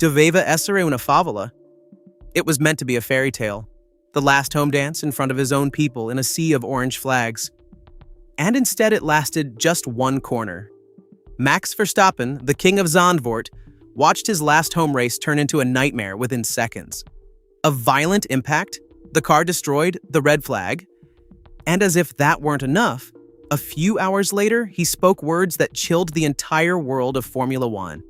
Doveva essere una favola. It was meant to be a fairy tale, the last home dance in front of his own people in a sea of orange flags. And instead it lasted just one corner. Max Verstappen, the king of Zandvoort, watched his last home race turn into a nightmare within seconds. A violent impact, the car destroyed, the red flag, and as if that weren't enough, a few hours later, he spoke words that chilled the entire world of Formula One.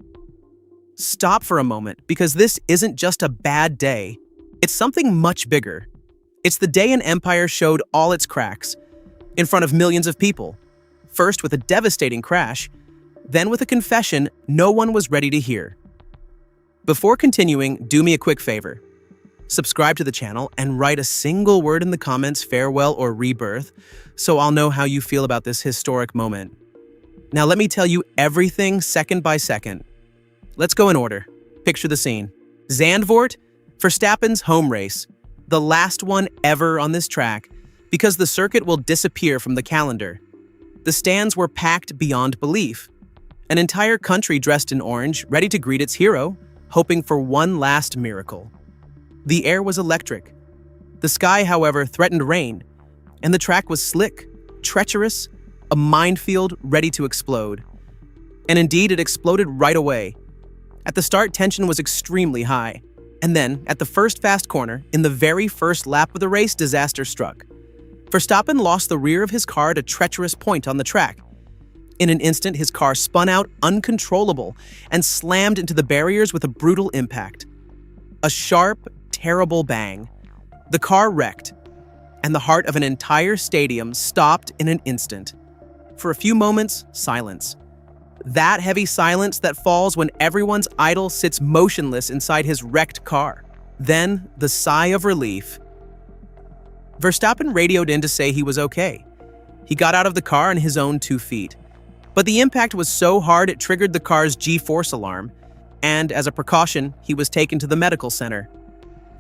Stop for a moment, because this isn't just a bad day. It's something much bigger. It's the day an empire showed all its cracks, in front of millions of people. First with a devastating crash, then with a confession no one was ready to hear. Before continuing, do me a quick favor. Subscribe to the channel and write a single word in the comments, farewell or rebirth, so I'll know how you feel about this historic moment. Now let me tell you everything second by second. Let's go in order. Picture the scene. Zandvoort, Verstappen's home race, the last one ever on this track, because the circuit will disappear from the calendar. The stands were packed beyond belief. An entire country dressed in orange, ready to greet its hero, hoping for one last miracle. The air was electric. The sky, however, threatened rain, and the track was slick, treacherous, a minefield ready to explode. And indeed, it exploded right away. At the start, tension was extremely high. And then, at the first fast corner, in the very first lap of the race, disaster struck. Verstappen lost the rear of his car at a treacherous point on the track. In an instant, his car spun out uncontrollable and slammed into the barriers with a brutal impact. A sharp, terrible bang. The car wrecked, and the heart of an entire stadium stopped in an instant. For a few moments, silence. That heavy silence that falls when everyone's idol sits motionless inside his wrecked car. Then, the sigh of relief. Verstappen radioed in to say he was okay. He got out of the car on his own 2 feet. But the impact was so hard it triggered the car's G-force alarm, and as a precaution, he was taken to the medical center.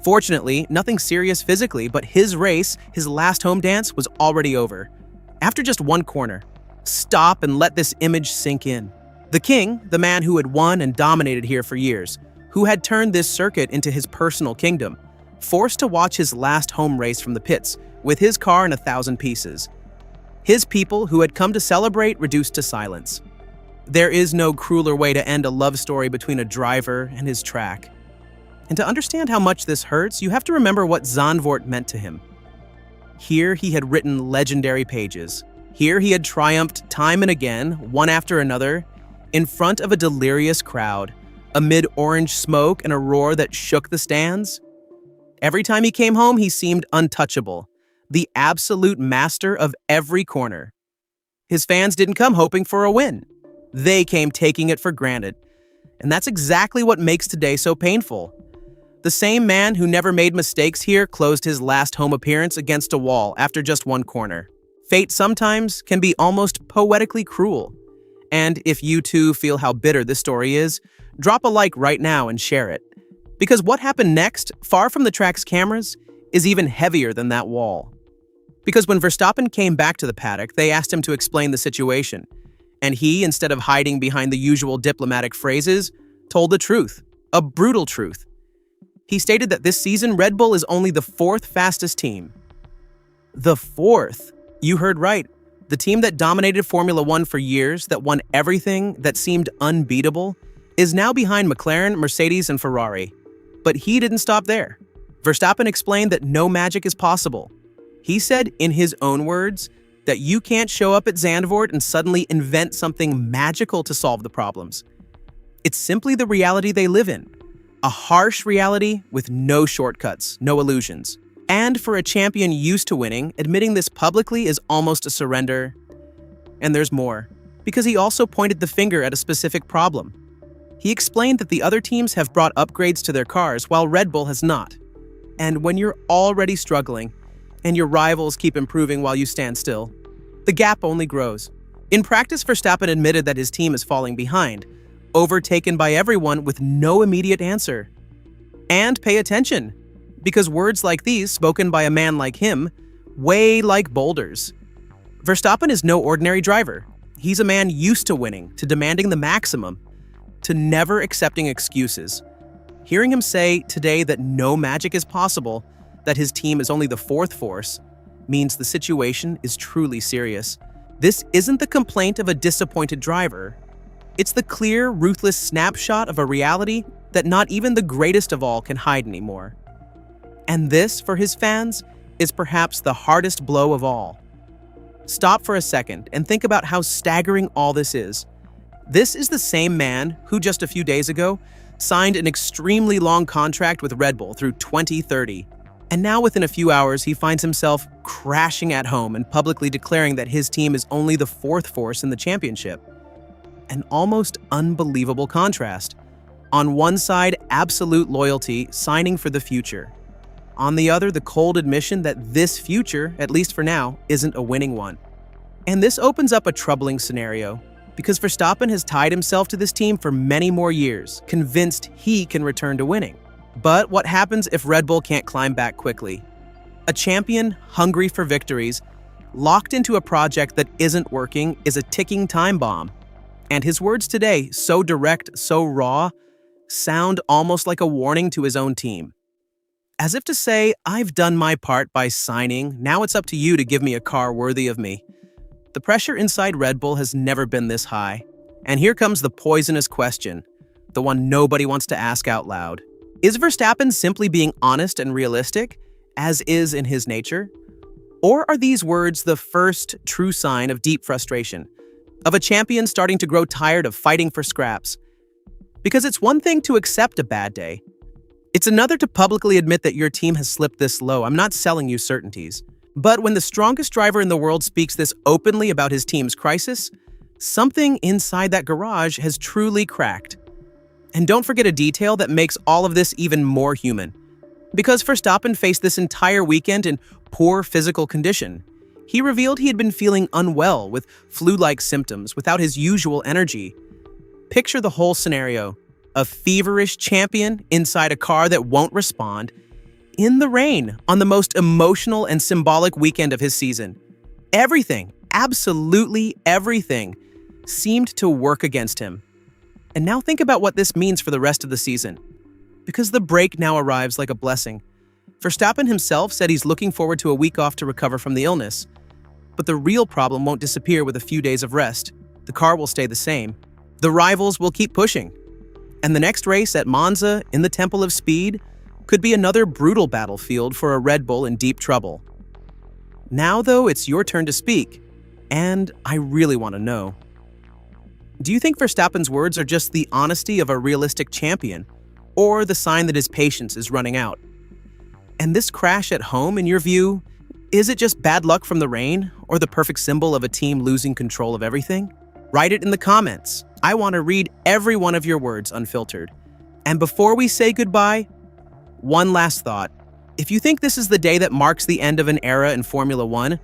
Fortunately, nothing serious physically, but his race, his last home dance, was already over. After just one corner. Stop and let this image sink in. The king, the man who had won and dominated here for years, who had turned this circuit into his personal kingdom, forced to watch his last home race from the pits, with his car in 1,000 pieces. His people, who had come to celebrate, reduced to silence. There is no crueler way to end a love story between a driver and his track. And to understand how much this hurts, you have to remember what Zandvoort meant to him. Here he had written legendary pages. Here he had triumphed time and again, one after another, in front of a delirious crowd, amid orange smoke and a roar that shook the stands. Every time he came home, he seemed untouchable, the absolute master of every corner. His fans didn't come hoping for a win. They came taking it for granted. And that's exactly what makes today so painful. The same man who never made mistakes here closed his last home appearance against a wall after just one corner. Fate sometimes can be almost poetically cruel. And if you too feel how bitter this story is, drop a like right now and share it. Because what happened next, far from the track's cameras, is even heavier than that wall. Because when Verstappen came back to the paddock, they asked him to explain the situation. And he, instead of hiding behind the usual diplomatic phrases, told the truth, a brutal truth. He stated that this season Red Bull is only the 4th fastest team. The 4th? You heard right. The team that dominated Formula One for years, that won everything, that seemed unbeatable, is now behind McLaren, Mercedes, and Ferrari. But he didn't stop there. Verstappen explained that no magic is possible. He said, in his own words, that you can't show up at Zandvoort and suddenly invent something magical to solve the problems. It's simply the reality they live in. A harsh reality with no shortcuts, no illusions. And for a champion used to winning, admitting this publicly is almost a surrender. And there's more, because he also pointed the finger at a specific problem. He explained that the other teams have brought upgrades to their cars while Red Bull has not. And when you're already struggling, and your rivals keep improving while you stand still, the gap only grows. In practice, Verstappen admitted that his team is falling behind, overtaken by everyone with no immediate answer. And pay attention, because words like these, spoken by a man like him, weigh like boulders. Verstappen is no ordinary driver. He's a man used to winning, to demanding the maximum, to never accepting excuses. Hearing him say today that no magic is possible, that his team is only the fourth force, means the situation is truly serious. This isn't the complaint of a disappointed driver. It's the clear, ruthless snapshot of a reality that not even the greatest of all can hide anymore. And this, for his fans, is perhaps the hardest blow of all. Stop for a second and think about how staggering all this is. This is the same man who just a few days ago signed an extremely long contract with Red Bull through 2030. And now within a few hours, he finds himself crashing at home and publicly declaring that his team is only the fourth force in the championship. An almost unbelievable contrast. On one side, absolute loyalty, signing for the future. On the other, the cold admission that this future, at least for now, isn't a winning one. And this opens up a troubling scenario, because Verstappen has tied himself to this team for many more years, convinced he can return to winning. But what happens if Red Bull can't climb back quickly? A champion hungry for victories, locked into a project that isn't working, is a ticking time bomb. And his words today, so direct, so raw, sound almost like a warning to his own team. As if to say, I've done my part by signing, now it's up to you to give me a car worthy of me. The pressure inside Red Bull has never been this high. And here comes the poisonous question, the one nobody wants to ask out loud. Is Verstappen simply being honest and realistic, as is in his nature? Or are these words the first true sign of deep frustration, of a champion starting to grow tired of fighting for scraps? Because it's one thing to accept a bad day. It's another to publicly admit that your team has slipped this low. I'm not selling you certainties. But when the strongest driver in the world speaks this openly about his team's crisis, something inside that garage has truly cracked. And don't forget a detail that makes all of this even more human. Because Verstappen faced this entire weekend in poor physical condition, he revealed he had been feeling unwell with flu-like symptoms without his usual energy. Picture the whole scenario. A feverish champion inside a car that won't respond, in the rain on the most emotional and symbolic weekend of his season. Everything, absolutely everything, seemed to work against him. And now think about what this means for the rest of the season. Because the break now arrives like a blessing. Verstappen himself said he's looking forward to a week off to recover from the illness. But the real problem won't disappear with a few days of rest. The car will stay the same. The rivals will keep pushing. And the next race at Monza, in the Temple of Speed, could be another brutal battlefield for a Red Bull in deep trouble. Now, though, it's your turn to speak, and I really want to know. Do you think Verstappen's words are just the honesty of a realistic champion, or the sign that his patience is running out? And this crash at home, in your view, is it just bad luck from the rain, or the perfect symbol of a team losing control of everything? Write it in the comments. I want to read every one of your words unfiltered. And before we say goodbye, one last thought. If you think this is the day that marks the end of an era in Formula One,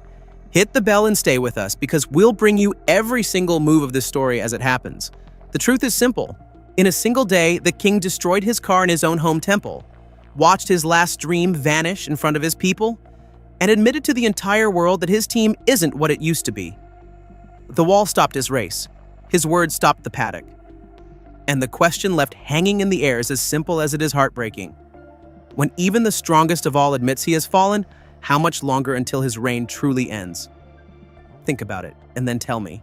hit the bell and stay with us, because we'll bring you every single move of this story as it happens. The truth is simple. In a single day, the king destroyed his car in his own home temple, watched his last dream vanish in front of his people, and admitted to the entire world that his team isn't what it used to be. The wall stopped his race. His words stopped the paddock. And the question left hanging in the air is as simple as it is heartbreaking. When even the strongest of all admits he has fallen, how much longer until his reign truly ends? Think about it, and then tell me.